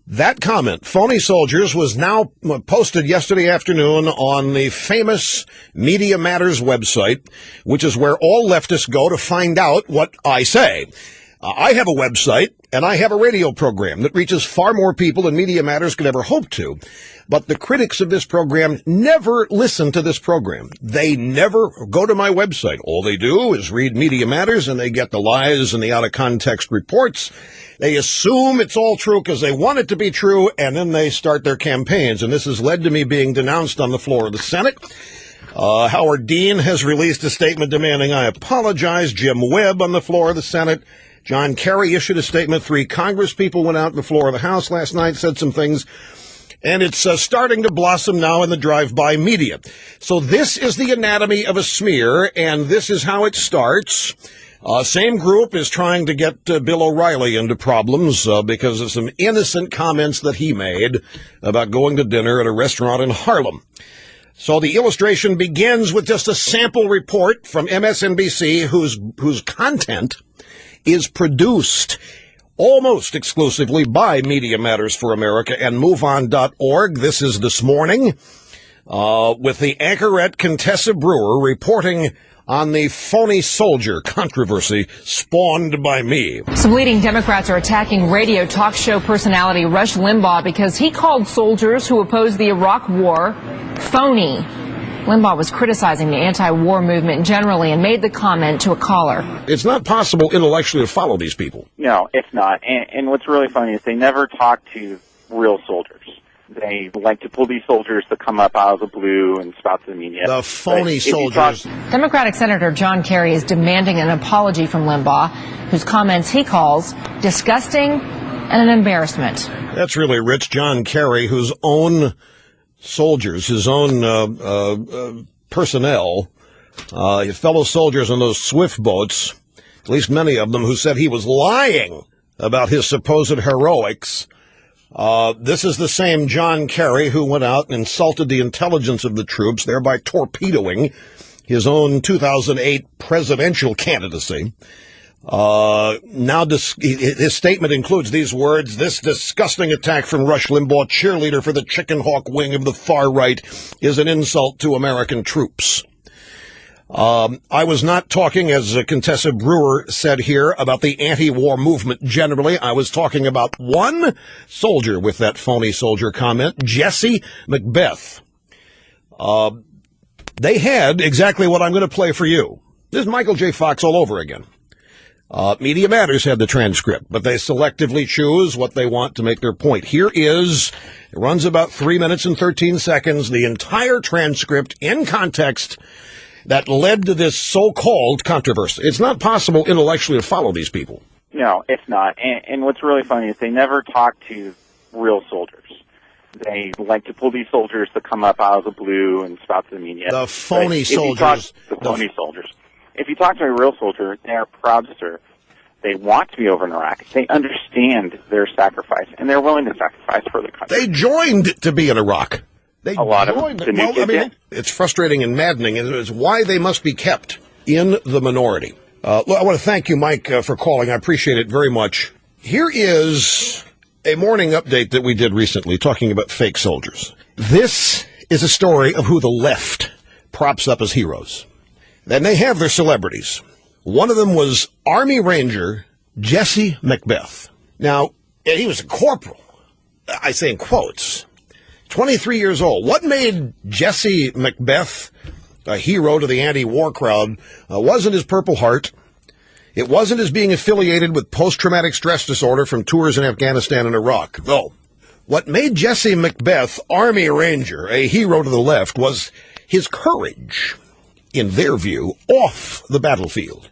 That comment, phony soldiers, was now posted yesterday afternoon on the famous Media Matters website, which is where all leftists go to find out what I say. I have a website, and I have a radio program that reaches far more people than Media Matters could ever hope to. But the critics of this program never listen to this program. They never go to my website. All they do is read Media Matters, and they get the lies and the out-of-context reports. They assume it's all true because they want it to be true, and then they start their campaigns. And this has led to me being denounced on the floor of the Senate. Howard Dean has released a statement demanding I apologize. Jim Webb on the floor of the Senate. John Kerry issued a statement. 3 congresspeople went out on the floor of the House last night, said some things. And it's starting to blossom now in the drive-by media. So this is the anatomy of a smear, and this is how it starts. Same group is trying to get Bill O'Reilly into problems because of some innocent comments that he made about going to dinner at a restaurant in Harlem. So the illustration begins with just a sample report from MSNBC whose content is produced almost exclusively by Media Matters for America and MoveOn.org. This is This Morning with the anchorette Contessa Brewer reporting on the phony soldier controversy spawned by me. Some leading Democrats are attacking radio talk show personality Rush Limbaugh because he called soldiers who opposed the Iraq War phony. Limbaugh was criticizing the anti-war movement generally and made the comment to a caller. It's not possible intellectually to follow these people. No, it's not. And what's really funny is they never talk to real soldiers. They like to pull these soldiers to come up out of the blue and spout to the media. The phony soldiers. Democratic Senator John Kerry is demanding an apology from Limbaugh, whose comments he calls disgusting and an embarrassment. That's really rich. John Kerry, whose own soldiers, his own personnel, his fellow soldiers on those swift boats, at least many of them, who said he was lying about his supposed heroics. This is the same John Kerry who went out and insulted the intelligence of the troops, thereby torpedoing his own 2008 presidential candidacy. Now his statement includes these words: "This disgusting attack from Rush Limbaugh, cheerleader for the chicken hawk wing of the far right, is an insult to American troops." I was not talking, as Contessa Brewer said here, about the anti-war movement generally. I was talking about one soldier with that phony soldier comment, Jesse Macbeth. They had exactly what I'm going to play for you. This is Michael J. Fox all over again. Media Matters had the transcript, but they selectively choose what they want to make their point. Here is, it runs about 3 minutes and 13 seconds, the entire transcript in context that led to this so-called controversy. It's not possible intellectually to follow these people. No, it's not. And what's really funny is they never talk to real soldiers. They like to pull these soldiers to come up out of the blue and spout to the media. The phony soldiers. The phony soldiers. If you talk to a real soldier, they are proud to serve. They want to be over in Iraq. They understand their sacrifice, and they're willing to sacrifice for the country. They joined to be in Iraq. A lot of them. Well, I mean, it's frustrating and maddening, and it's why they must be kept in the minority. I want to thank you, Mike, for calling. I appreciate it very much. Here is a morning update that we did recently talking about fake soldiers. This is a story of who the left props up as heroes. Then they have their celebrities. One of them was Army Ranger Jesse Macbeth. Now, he was a corporal. I say in quotes. 23 years old. What made Jesse Macbeth a hero to the anti-war crowd wasn't his Purple Heart. It wasn't his being affiliated with post-traumatic stress disorder from tours in Afghanistan and Iraq. No. What made Jesse Macbeth, Army Ranger, a hero to the left was his courage, in their view, off the battlefield.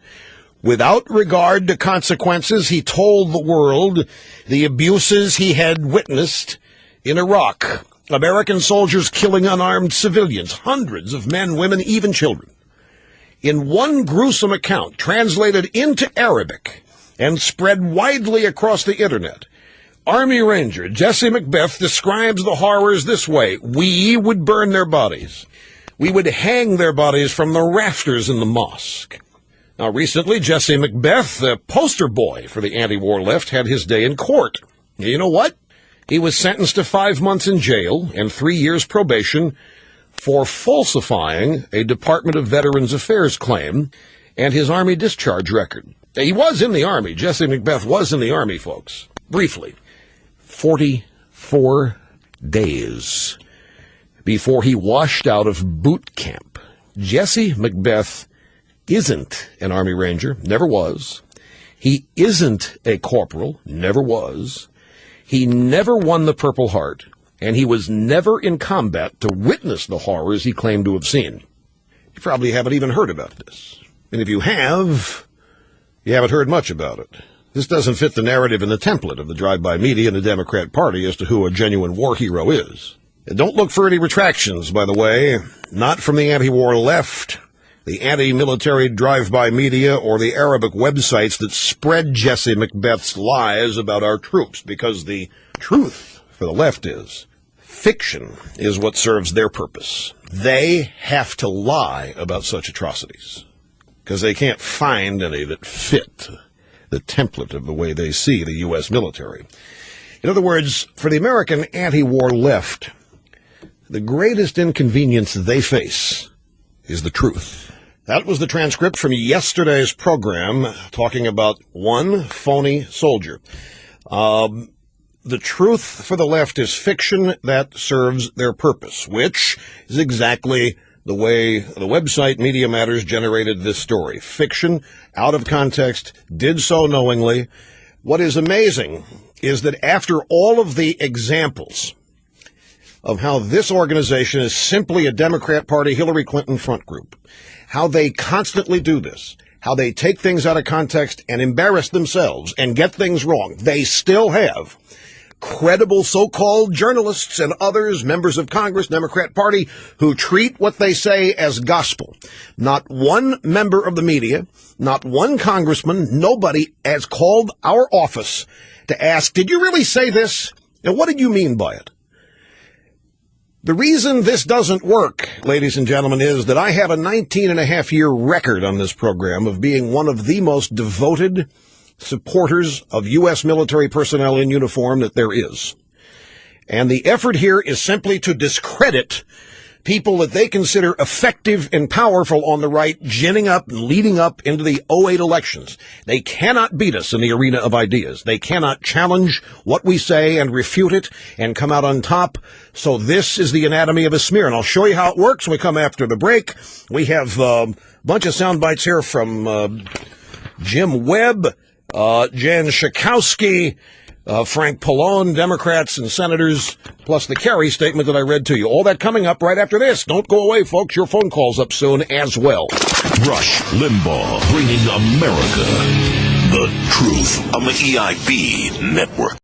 Without regard to consequences, he told the world the abuses he had witnessed in Iraq. American soldiers killing unarmed civilians, hundreds of men, women, even children. In one gruesome account, translated into Arabic and spread widely across the internet, Army Ranger Jesse Macbeth describes the horrors this way: "We would burn their bodies. We would hang their bodies from the rafters in the mosque." Now, recently, Jesse Macbeth, the poster boy for the anti-war left, had his day in court. You know what? He was sentenced to 5 months in jail and 3 years probation for falsifying a Department of Veterans Affairs claim and his Army discharge record. He was in the Army. Jesse McBeth was in the Army, folks. Briefly. 44 days before he washed out of boot camp. Jesse McBeth isn't an Army Ranger, never was. He isn't a corporal, never was. He never won the Purple Heart, and he was never in combat to witness the horrors he claimed to have seen. You probably haven't even heard about this. And if you have, you haven't heard much about it. This doesn't fit the narrative and the template of the drive-by media and the Democrat Party as to who a genuine war hero is. And don't look for any retractions, by the way, not from the anti-war left, the anti-military drive-by media, or the Arabic websites that spread Jesse McBeth's lies about our troops, because the truth for the left is fiction is what serves their purpose. They have to lie about such atrocities because they can't find any that fit the template of the way they see the U.S. military. In other words, for the American anti-war left, the greatest inconvenience they face is the truth. That was the transcript from yesterday's program talking about one phony soldier. The truth for the left is fiction that serves their purpose, which is exactly the way the website Media Matters generated this story. Fiction, out of context, did so knowingly. What is amazing is that after all of the examples of how this organization is simply a Democrat Party Hillary Clinton front group, how they constantly do this, how they take things out of context and embarrass themselves and get things wrong, they still have credible so-called journalists and others, members of Congress, Democrat Party, who treat what they say as gospel. Not one member of the media, not one congressman, nobody has called our office to ask, did you really say this? And what did you mean by it? The reason this doesn't work, ladies and gentlemen, is that I have a 19-and-a-half-year record on this program of being one of the most devoted supporters of U.S. military personnel in uniform that there is. And the effort here is simply to discredit people that they consider effective and powerful on the right, ginning up and leading up into the 2008 elections. They cannot beat us in the arena of ideas. They cannot challenge what we say and refute it and come out on top. So this is the anatomy of a smear, and I'll show you how it works when we come after the break. We have a bunch of sound bites here from Jim Webb, Jan Schakowsky, Frank Pallone, Democrats and senators, plus the Kerry statement that I read to you. All that coming up right after this. Don't go away, folks. Your phone call's up soon as well. Rush Limbaugh, bringing America the truth on the EIB network.